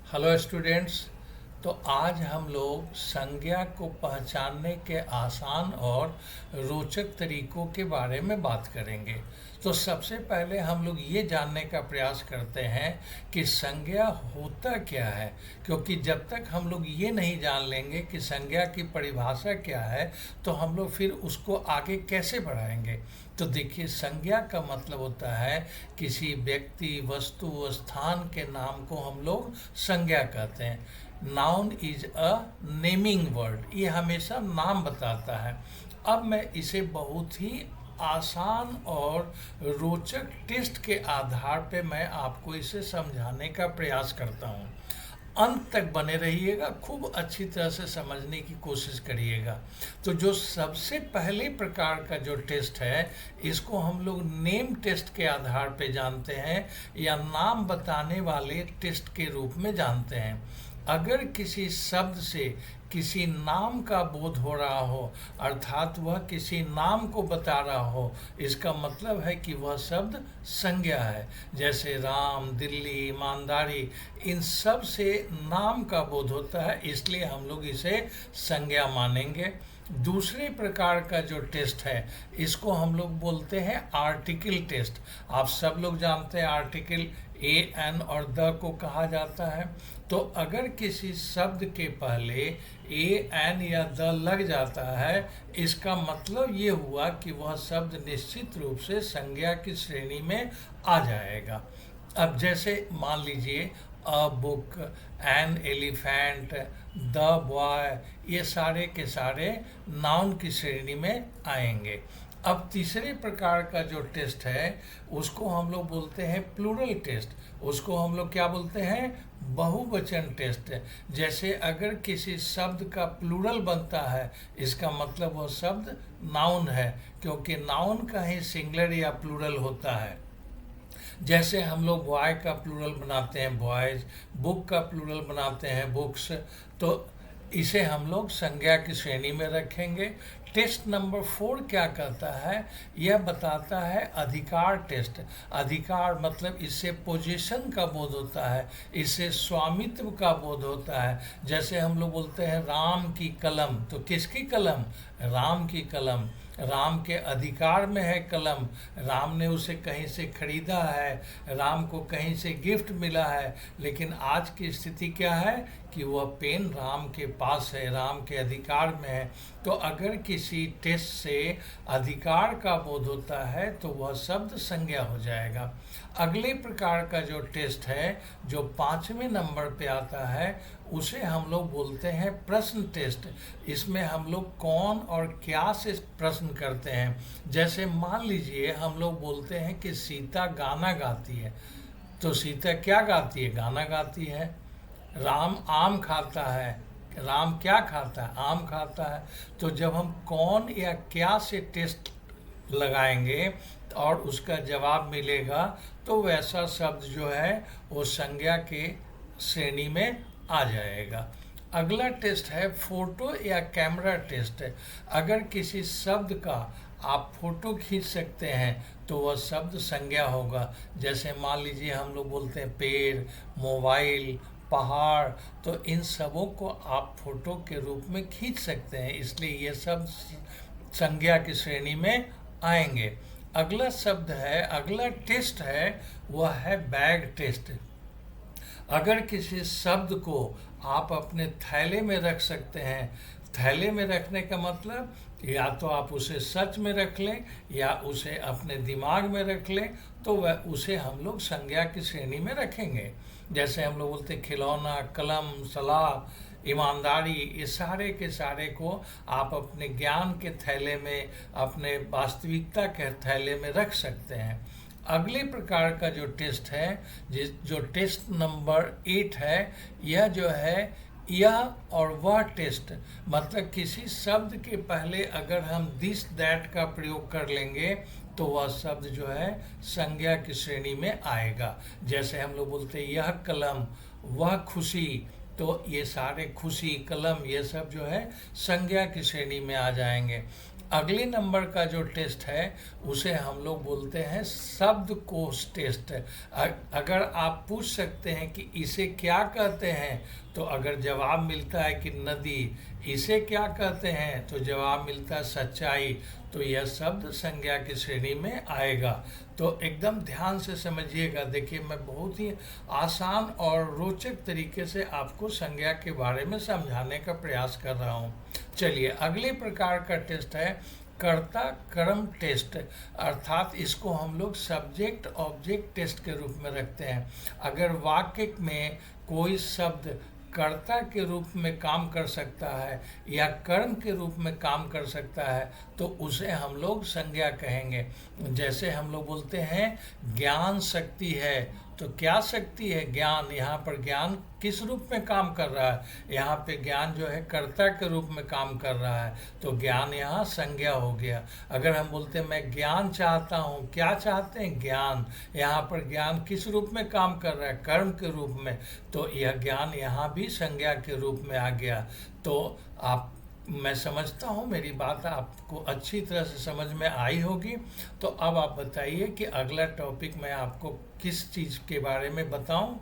Hello students. तो आज हम लोग संज्ञा को पहचानने के आसान और रोचक तरीकों के बारे में बात करेंगे। तो सबसे पहले हम लोग ये जानने का प्रयास करते हैं कि संज्ञा होता क्या है, क्योंकि जब तक हम लोग ये नहीं जान लेंगे कि संज्ञा की परिभाषा क्या है तो हम लोग फिर उसको आगे कैसे बढ़ाएंगे। तो देखिए, संज्ञा का मतलब होता है किसी व्यक्ति, वस्तु, स्थान के नाम को हम लोग संज्ञा कहते हैं। Noun is a naming word, ये हमेशा नाम बताता है। अब मैं इसे बहुत ही आसान और रोचक टेस्ट के आधार पे मैं आपको इसे समझाने का प्रयास करता हूँ। अंत तक बने रहिएगा, खूब अच्छी तरह से समझने की कोशिश करिएगा। तो जो सबसे पहले प्रकार का जो टेस्ट है, इसको हम लोग नेम टेस्ट के आधार पे जानते हैं या नाम बताने वाले टेस्ट के रूप में जानते हैं। अगर किसी शब्द से किसी नाम का बोध हो रहा हो, अर्थात वह किसी नाम को बता रहा हो, इसका मतलब है कि वह शब्द संज्ञा है। जैसे राम, दिल्ली, ईमानदारी, इन सब से नाम का बोध होता है, इसलिए हम लोग इसे संज्ञा मानेंगे। दूसरे प्रकार का जो टेस्ट है, इसको हम लोग बोलते हैं आर्टिकल टेस्ट। आप सब लोग जानते हैं आर्टिकल ए, एन और द को कहा जाता है। तो अगर किसी शब्द के पहले ए, एन या द लग जाता है, इसका मतलब ये हुआ कि वह शब्द निश्चित रूप से संज्ञा की श्रेणी में आ जाएगा। अब जैसे मान लीजिए a book, an elephant, the boy, ये सारे के सारे नाउन की श्रेणी में आएंगे। अब तीसरे प्रकार का जो टेस्ट है, उसको हम लोग बोलते हैं प्लूरल टेस्ट। उसको हम लोग क्या बोलते हैं? बहुवचन टेस्ट। जैसे अगर किसी शब्द का प्लूरल बनता है, इसका मतलब वह शब्द नाउन है, क्योंकि नाउन का ही सिंगुलर या प्लूरल होता है। जैसे हम लोग बॉय का प्लूरल बनाते हैं बॉयज, बुक का प्लूरल बनाते हैं बुक्स, तो इसे हम लोग संज्ञा की श्रेणी में रखेंगे। टेस्ट नंबर 4 क्या कहता है? यह बताता है अधिकार टेस्ट। अधिकार मतलब इससे पोजीशन का बोध होता है, इससे स्वामित्व का बोध होता है। जैसे हम लोग बोलते हैं राम की कलम, तो किसकी कलम? राम की कलम। राम के अधिकार में है कलम, राम ने उसे कहीं से खरीदा है, राम को कहीं से गिफ्ट मिला है, लेकिन आज की स्थिति क्या है कि वह पेन राम के पास है, राम के अधिकार में है। तो अगर किसी टेस्ट से अधिकार का बोध होता है तो वह शब्द संज्ञा हो जाएगा। अगले प्रकार का जो टेस्ट है, जो 5वें नंबर पे आता है, उसे हम लोग बोलते हैं प्रश्न टेस्ट। इसमें हम लोग कौन और क्या से प्रश्न करते हैं। जैसे मान लीजिए हम लोग बोलते हैं कि सीता गाना गाती है, तो सीता क्या गाती है? गाना गाती है। राम आम खाता है, राम क्या खाता है? आम खाता है। तो जब हम कौन या क्या से टेस्ट लगाएंगे और उसका जवाब मिलेगा, तो वैसा शब्द जो है वो संज्ञा के श्रेणी में आ जाएगा। अगला टेस्ट है फोटो या कैमरा टेस्ट। अगर किसी शब्द का आप फोटो खींच सकते हैं तो वह शब्द संज्ञा होगा। जैसे मान लीजिए हम लोग बोलते हैं पेड़, मोबाइल, पहाड़, तो इन सबों को आप फोटो के रूप में खींच सकते हैं, इसलिए ये सब संज्ञा की श्रेणी में आएंगे। अगला शब्द है, अगला टेस्ट है, वह है बैग टेस्ट। अगर किसी शब्द को आप अपने थैले में रख सकते हैं, थैले में रखने का मतलब या तो आप उसे सच में रख लें या उसे अपने दिमाग में रख लें, तो वह उसे हम लोग संज्ञा की श्रेणी में रखेंगे। जैसे हम लोग बोलते खिलौना, कलम, सलाह, ईमानदारी, ये सारे के सारे को आप अपने ज्ञान के थैले में, अपने वास्तविकता के थैले में रख सकते हैं। अगले प्रकार का जो टेस्ट है, जो टेस्ट नंबर 8 है, यह जो है यह और वह टेस्ट, मतलब किसी शब्द के पहले अगर हम दिस दैट का प्रयोग कर लेंगे तो वह शब्द जो है संज्ञा की श्रेणी में आएगा। जैसे हम लोग बोलते हैं यह कलम, वह खुशी, तो ये सारे खुशी, कलम, ये सब जो है संज्ञा की श्रेणी में आ जाएंगे। अगले नंबर का जो टेस्ट है उसे हम लोग बोलते हैं शब्दकोश टेस्ट। अगर आप पूछ सकते हैं कि इसे क्या कहते हैं, तो अगर जवाब मिलता है कि नदी, इसे क्या कहते हैं तो जवाब मिलता है सच्चाई, तो यह शब्द संज्ञा की श्रेणी में आएगा। तो एकदम ध्यान से समझिएगा। देखिए, मैं बहुत ही आसान और रोचक तरीके से आपको संज्ञा के बारे में समझाने का प्रयास कर रहा हूँ। चलिए, अगले प्रकार का टेस्ट है कर्ता कर्म टेस्ट, अर्थात इसको हम लोग सब्जेक्ट ऑब्जेक्ट टेस्ट के रूप में रखते हैं। अगर वाक्य में कोई शब्द कर्ता के रूप में काम कर सकता है या कर्म के रूप में काम कर सकता है, तो उसे हम लोग संज्ञा कहेंगे। जैसे हम लोग बोलते हैं ज्ञान शक्ति है, तो क्या शक्ति है? ज्ञान। यहाँ पर ज्ञान किस रूप में काम कर रहा है? यहाँ पे ज्ञान जो है कर्ता के रूप में काम कर रहा है, तो ज्ञान यहाँ संज्ञा हो गया। अगर हम बोलते हैं मैं ज्ञान चाहता हूँ, क्या चाहते हैं? ज्ञान। यहाँ पर ज्ञान किस रूप में काम कर रहा है? कर्म के रूप में, तो यह ज्ञान यहाँ भी संज्ञा के रूप में आ गया। तो मैं समझता हूँ मेरी बात आपको अच्छी तरह से समझ में आई होगी। तो अब आप बताइए कि अगला टॉपिक मैं आपको किस चीज़ के बारे में बताऊँ।